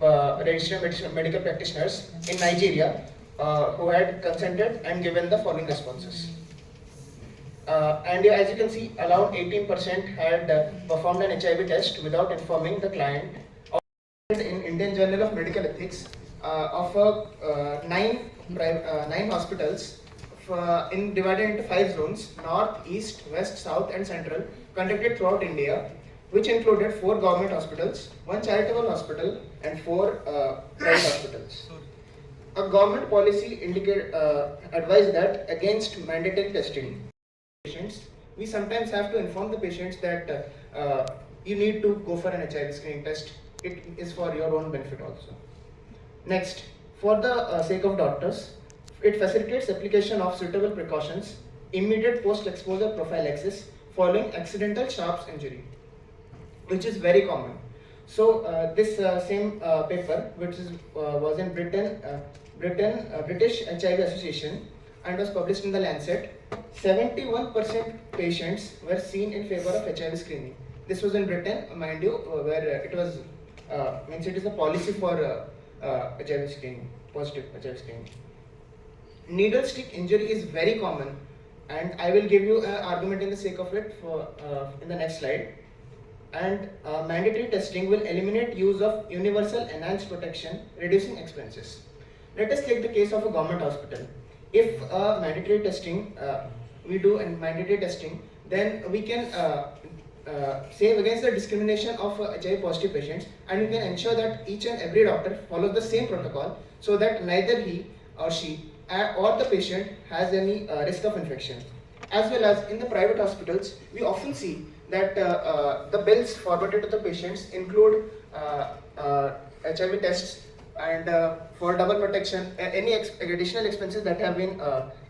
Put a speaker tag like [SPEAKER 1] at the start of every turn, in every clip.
[SPEAKER 1] registered medical practitioners in Nigeria who had consented and given the following responses. And as you can see, around 18% had performed an HIV test without informing the client. In Indian Journal of Medical Ethics, of nine hospitals divided into 5 zones: North, East, West, South and Central, conducted throughout India, which included 4 government hospitals, 1 charitable hospital and 4 private hospitals. A government policy advised that against mandatory testing patients, we sometimes have to inform the patients that you need to go for an HIV screening test. It is for your own benefit also. Next, for the sake of doctors, it facilitates application of suitable precautions, immediate post-exposure prophylaxis following accidental sharp injury, which is very common. So this same paper, which was in British HIV Association and was published in the Lancet, 71% patients were seen in favor of HIV screening. This was in Britain, mind you, where it was means it is a policy for HIV screening, positive HIV screening. Needle stick injury is very common, and I will give you an argument in the sake of it for in the next slide. And mandatory testing will eliminate use of universal enhanced protection, reducing expenses. Let us take the case of a government hospital. If mandatory testing we do and mandatory testing, then we can save against the discrimination of HIV positive patients, and we can ensure that each and every doctor follows the same protocol so that neither he or she or the patient has any risk of infection. As well as in the private hospitals, we often see that the bills forwarded to the patients include HIV tests and for double protection, any additional expenses that have been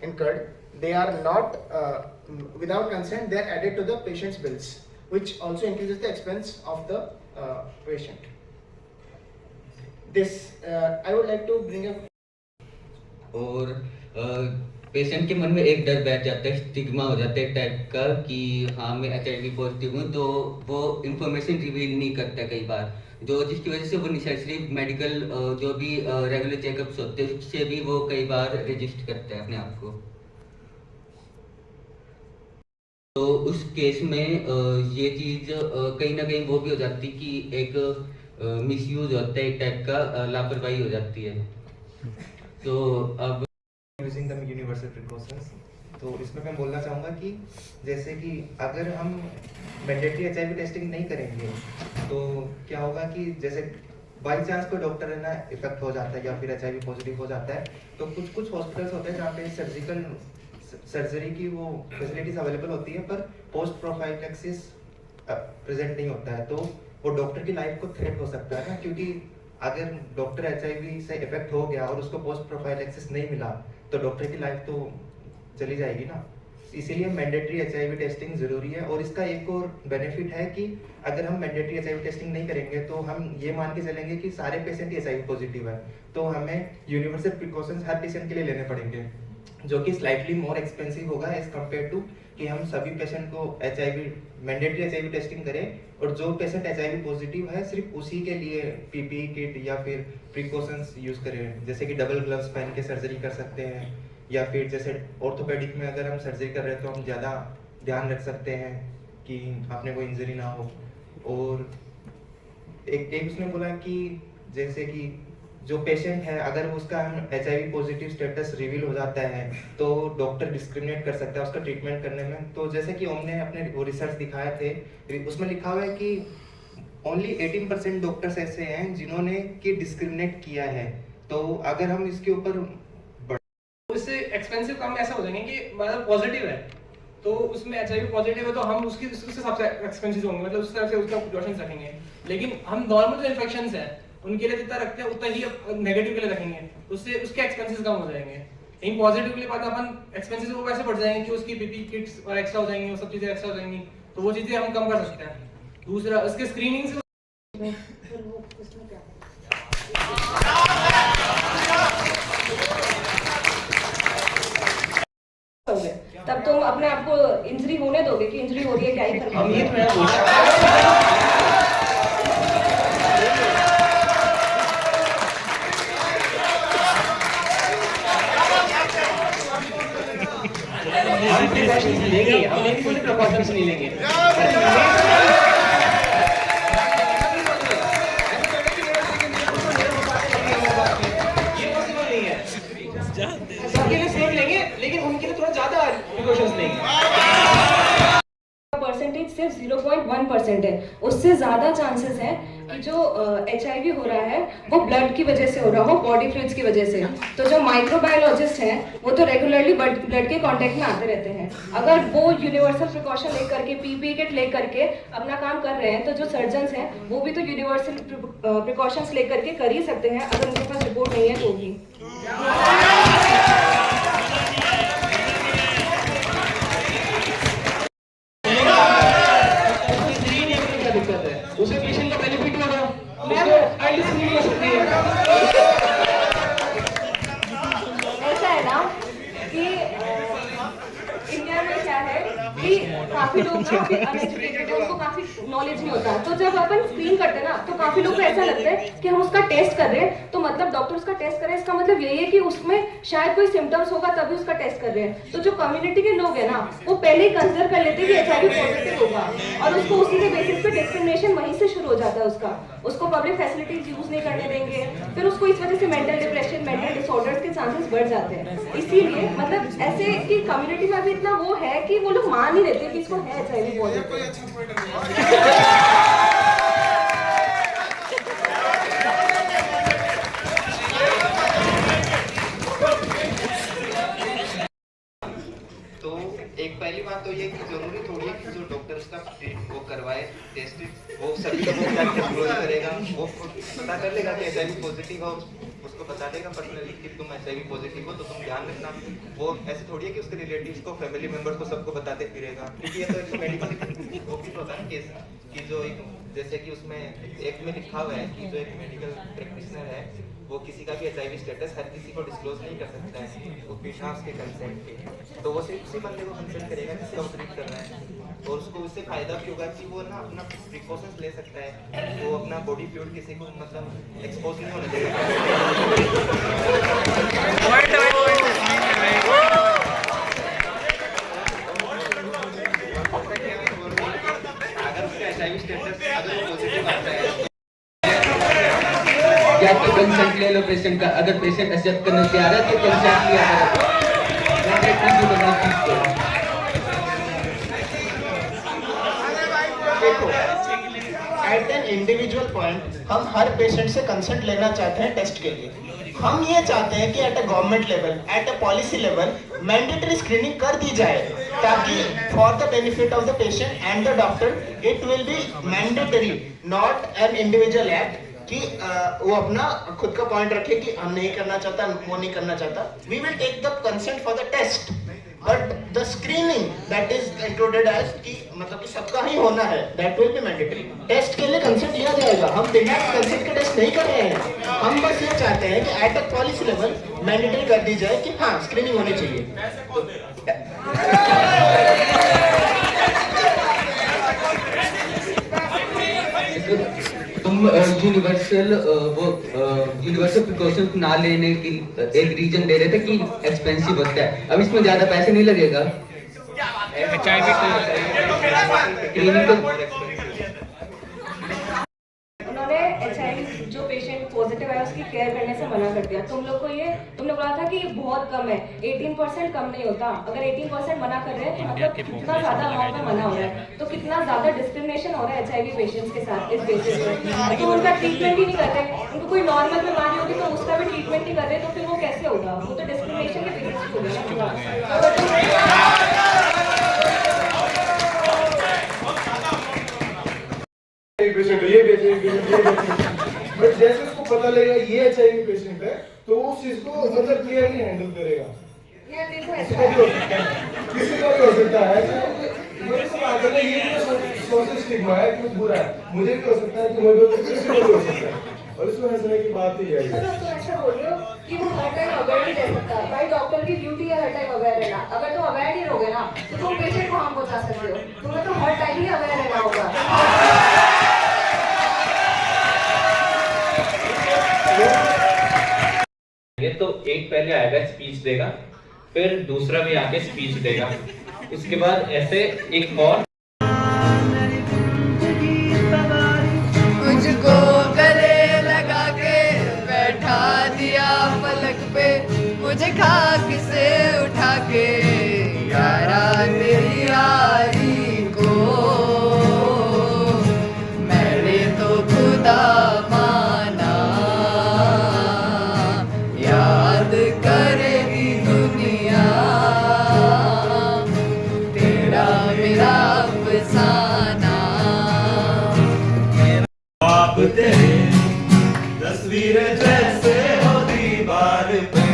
[SPEAKER 1] incurred, they are not without consent, they are added to the patient's bills, which also increases the expense of the patient. This I would like to bring up.
[SPEAKER 2] और patient के मन में एक डर बैठ जाता है, stigma हो जाता है टाइप का कि हाँ मैं HIV पॉजिटिव हूँ, तो वो इन्फॉर्मेशन रिवील नहीं करता कई बार, जो जिसकी वजह से वो नेसेसरी मेडिकल जो भी रेगुलर चेकअप्स होते हैं उससे भी वो कई बार रजिस्ट करता है अपने आप को। तो उस केस में ये चीज़ कहीं ना कहीं वो भी हो जाती कि एक मिसयूज होता है, एक टाइप का लापरवाही हो जाती है। तो अब
[SPEAKER 3] यूजिंग द यूनिवर्सल प्रिकॉशंस, तो इसमें मैं बोलना चाहूँगा कि जैसे कि अगर हम मैंडेटरी HIV टेस्टिंग नहीं करेंगे तो क्या होगा कि जैसे बाई चांस कोई डॉक्टर है ना इफेक्ट हो जाता है या फिर HIV पॉजिटिव हो जाता है, तो कुछ हॉस्पिटल्स होते हैं जहाँ पे सर्जरी की वो फैसिलिटीज अवेलेबल होती है, पर पोस्ट प्रोफाइलैक्सिस प्रेजेंट नहीं होता है, तो वो डॉक्टर की लाइफ को थ्रेट हो सकता है ना, क्योंकि अगर डॉक्टर HIV से इफेक्ट हो गया और उसको पोस्ट प्रोफाइलैक्सिस नहीं मिला तो डॉक्टर की लाइफ तो चली जाएगी ना। इसीलिए मैंडेटरी HIV टेस्टिंग जरूरी है। और इसका एक और बेनिफिट है कि अगर हम मैंडेटरी HIV टेस्टिंग नहीं करेंगे तो हम ये मान के चलेंगे कि सारे पेशेंट HIV पॉजिटिव है, तो हमें यूनिवर्सल प्रिकॉशंस हर पेशेंट के लिए लेने पड़ेंगे, जो कि स्लाइटली मोर एक्सपेंसिव होगा एज कम्पेयर टू कि हम सभी पेशेंट को मैंडेटरी HIV टेस्टिंग करें और जो पेशेंट HIV पॉजिटिव है सिर्फ उसी के लिए PPE किट या फिर प्रिकॉशंस यूज करें, जैसे कि डबल ग्लव्स पहन के सर्जरी कर सकते हैं, या फिर जैसे ऑर्थोपेडिक में अगर हम सर्जरी कर रहे हैं तो हम ज़्यादा ध्यान रख सकते हैं कि आपने कोई इंजरी ना हो। और एक उसने बोला कि जैसे कि जो पेशेंट है अगर उसका HIV पॉजिटिव स्टेटस रिवील हो जाता है तो डॉक्टर डिस्क्रिमिनेट कर सकता है उसका ट्रीटमेंट करने में। तो जैसे कि हमने अपने वो रिसर्च दिखाए थे, उसमें लिखा हुआ है कि ओनली 18% डॉक्टर्स ऐसे हैं जिन्होंने कि डिस्क्रिमिनेट किया है। तो अगर हम इसके ऊपर
[SPEAKER 4] उससे एक्सपेंसिव काम ऐसा हो जाएंगे कि मतलब पॉजिटिव है तो उसमें HIV पॉजिटिव है तो हम उसके सबसे एक्सपेंसिव होंगे, मतलब उस तरह से उसका प्रिकॉशंस रखेंगे। लेकिन हम नॉर्मल जो इन्फेक्शंस है उनके लिए जितना रखते हैं उतना ही नेगेटिव के लिए रखेंगे, उससे उसके एक्सपेंसेस कम हो जाएंगे। लेकिन पॉजिटिव के लिए बात अपन एक्सपेंसेस वो वैसे बढ़ जाएंगे कि उसकी PPE किट्स और एक्स्ट्रा हो जाएंगी, वो सब चीजें एक्स्ट्रा हो जाएंगी, तो वो चीजें हम कम कर सकते हैं। दूसरा उसके स्क्रीनिंग से
[SPEAKER 5] तब तुम अपने आप को इंजरी होने दोगे कि इंजरी हो रही है क्या ही
[SPEAKER 4] हम ये
[SPEAKER 5] करना।
[SPEAKER 4] प्रिकॉशंस लेंगे, हम नहीं बोले प्रिकॉशंस नहीं लेंगे। सबके लिए सेम लेंगे, लेकिन उनके लिए थोड़ा ज्यादा प्रिकॉशंस लेंगे।
[SPEAKER 5] परसेंटेज सिर्फ 0.1% है, उससे ज़्यादा चांसेस हैं कि जो HIV हो रहा है वो ब्लड की वजह से हो रहा हो, बॉडी फ्लूइड्स की वजह से। तो जो माइक्रोबायोलॉजिस्ट हैं वो तो रेगुलरली ब्लड के कांटेक्ट में आते रहते हैं। अगर वो यूनिवर्सल प्रिकॉशन ले करके, PPE किट ले करके अपना काम कर रहे हैं, तो जो सर्जन्स हैं वो भी तो यूनिवर्सल प्रिकॉशंस ले करके कर ही सकते हैं, अगर उनके पास रिपोर्ट नहीं है तो भी।
[SPEAKER 4] उसे पेशेंट का बेनिफिट होगा, उसको एटलीस्ट नहीं हो सकती है।
[SPEAKER 5] ऐसा है ना कि इंडिया में क्या है कि काफी लोग ना अभी अनएजुकेटेड है, उनको काफी नॉलेज नहीं होता। तो जब अपन स्क्रीन करते हैं ना, तो काफी लोग को ऐसा लगता है कि हम उसका टेस्ट कर रहे हैं, तो मतलब डॉक्टर उसका टेस्ट कर रहे हैं, इसका मतलब यही है कि उसमें शायद कोई सिम्टम्स होगा तभी उसका टेस्ट कर रहे हैं। तो जो कम्युनिटी के लोग हैं ना, वो पहले ही कंसिडर कर लेते हैं कि HIV पॉजिटिव होगा, और उसको उसी के बेसिस पे डिस्क्रिमिनेशन वहीं से शुरू हो जाता है उसको पब्लिक फैसिलिटीज यूज नहीं करने देंगे, फिर उसको इस वजह से मेंटल डिप्रेशन, मेंटल डिसऑर्डर्स के चांसेस बढ़ जाते हैं। इसीलिए मतलब ऐसे कि कम्युनिटी में अभी इतना वो है कि वो लोग मान ही लेते हैं कि इसको है HIV पॉजिटिव।
[SPEAKER 3] तो एक पहली बात तो ये कि जरूरी थोड़ी है कि जो डॉक्टर उसका वो करवाए टेस्ट, वो सभी लोगों को डिस्क्लोज करेगा, वो पता कर लेगा कि HIV पॉजिटिव हो, उसको बता देगा पर्सनली कि तुम HIV पॉजिटिव हो तो तुम ध्यान रखना। वो ऐसे थोड़ी है कि उसके रिलेटिव्स को, फैमिली मेंबर्स को सबको बताते फिरेगा, क्योंकि ये तो एक मेडिकल वो भी तो होता है ना केस कि जो एक जैसे कि उसमें एक में लिखा हुआ है कि जो एक मेडिकल प्रैक्टिशनर है वो किसी का भी HIV स्टेटस हर किसी को डिस्क्लोज नहीं कर सकता है, वो बिना उसके कंसेंट के। तो वो सिर्फ उसी बंदे को कंसेंट करेगा जिसका वो ट्रीट कर रहा है, और उसको उससे फायदा भी होगा कि वो ना अपना प्रिकॉशंस ले सकता है, वो अपना बॉडी फ्लूइड किसी को मतलब एक्सपोज नहीं होने देगा। अगर उसका HIV स्टेटस अगर वो पॉजिटिव आता है
[SPEAKER 2] या तो कंसेंट ले लो पेशेंट का, अगर पेशेंट एक्सेप्ट करने से आ रहा है तो कंसेंट लिया
[SPEAKER 1] देखो, एट एन इंडिविजुअल पॉइंट हम हर पेशेंट से कंसेंट लेना चाहते हैं टेस्ट के लिए। हम ये चाहते हैं कि at a government level, at a policy level mandatory screening कर दी जाए, ताकि for the benefit of the patient and the doctor it will be mandatory, not an individual act कि वो अपना खुद का पॉइंट रखे कि हम नहीं करना चाहता, वो नहीं करना चाहता। We will take the consent for the test, but the screening that is included as कि मतलब कि सबका ही होना है, that will be mandatory. Test के लिए कंसेंट लिया जाएगा, हम बिना कंसेंट के टेस्ट नहीं कर रहे हैं। हम बस ये चाहते हैं कि at a policy level mandatory कर दी जाए कि हाँ स्क्रीनिंग होनी चाहिए।
[SPEAKER 2] तुम यूनिवर्सल प्रिकॉशन ना लेने की एक रीजन दे रहे थे कि एक्सपेंसिव होता है। अब इसमें ज्यादा पैसे नहीं लगेगा, क्लीनिक तो
[SPEAKER 5] उन्होंने HIV जो पेशेंट पॉजिटिव है उसकी केयर करने से मना कर दिया। तुमने बोला था कि बहुत कम है, 18% कम नहीं होता। अगर 18% मना कर रहे हैं तो मतलब कितना ज्यादा अमाउंट में मना हो रहा है, तो कितना ज्यादा डिस्क्रिमिनेशन हो रहा है HIV पेशेंट्स के साथ इस बेसिस पे। तो उनका ट्रीटमेंट ही नहीं करते, उनको कोई नॉर्मल बीमारी होगी तो उसका भी ट्रीटमेंट नहीं कर रहे, तो फिर वो कैसे होगा? वो तो डिस्क्रिमिनेशन के बेसिस पे होगा।
[SPEAKER 6] पेशेंट है, ये पेशेंट, बट जैसे उसको पता लगेगा ये HIV पेशेंट है तो वो उस चीज को मतलब क्लियरली हैंडल करेगा।
[SPEAKER 5] यार देखो
[SPEAKER 6] किसी
[SPEAKER 5] ऐसा
[SPEAKER 6] को
[SPEAKER 5] है,
[SPEAKER 6] किसी को भी हो सकता है कि मेरे को आगे ना ये भी सोशल स्टिग्मा है कि बुरा है, मुझे भी हो सकता है कि मुझे भी, किसी को भी हो सकता है, और इसमें हंसने की बात ही है।
[SPEAKER 5] तो तुम ऐसा बोल रहे हो कि वो हर टाइम अवेयर नहीं रह सकता। भाई डॉक्टर की ड्यूटी है हर टाइम अवेयर रहना। अगर तुम अवेयर नहीं रहोगे ना तो तुम पेशेंट को हार्म पहुंचा सकते हो। तुम्हें तो हर टाइम ही अवेयर रहना होगा।
[SPEAKER 7] ये तो एक पहले आएगा स्पीच देगा, फिर दूसरा भी आके स्पीच देगा, उसके बाद ऐसे एक और
[SPEAKER 8] मुझको गले लगा के बैठा दिया पलक पे, मुझे खाक से उठा के यारा तेरी यारी को मैंने तो खुदा माना, याद करेगी दुनिया तेरा मेरा अफसाना।
[SPEAKER 9] आप तेरे तस्वीरें जैसे हो दीवार पे,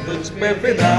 [SPEAKER 9] तुझ पे फिदा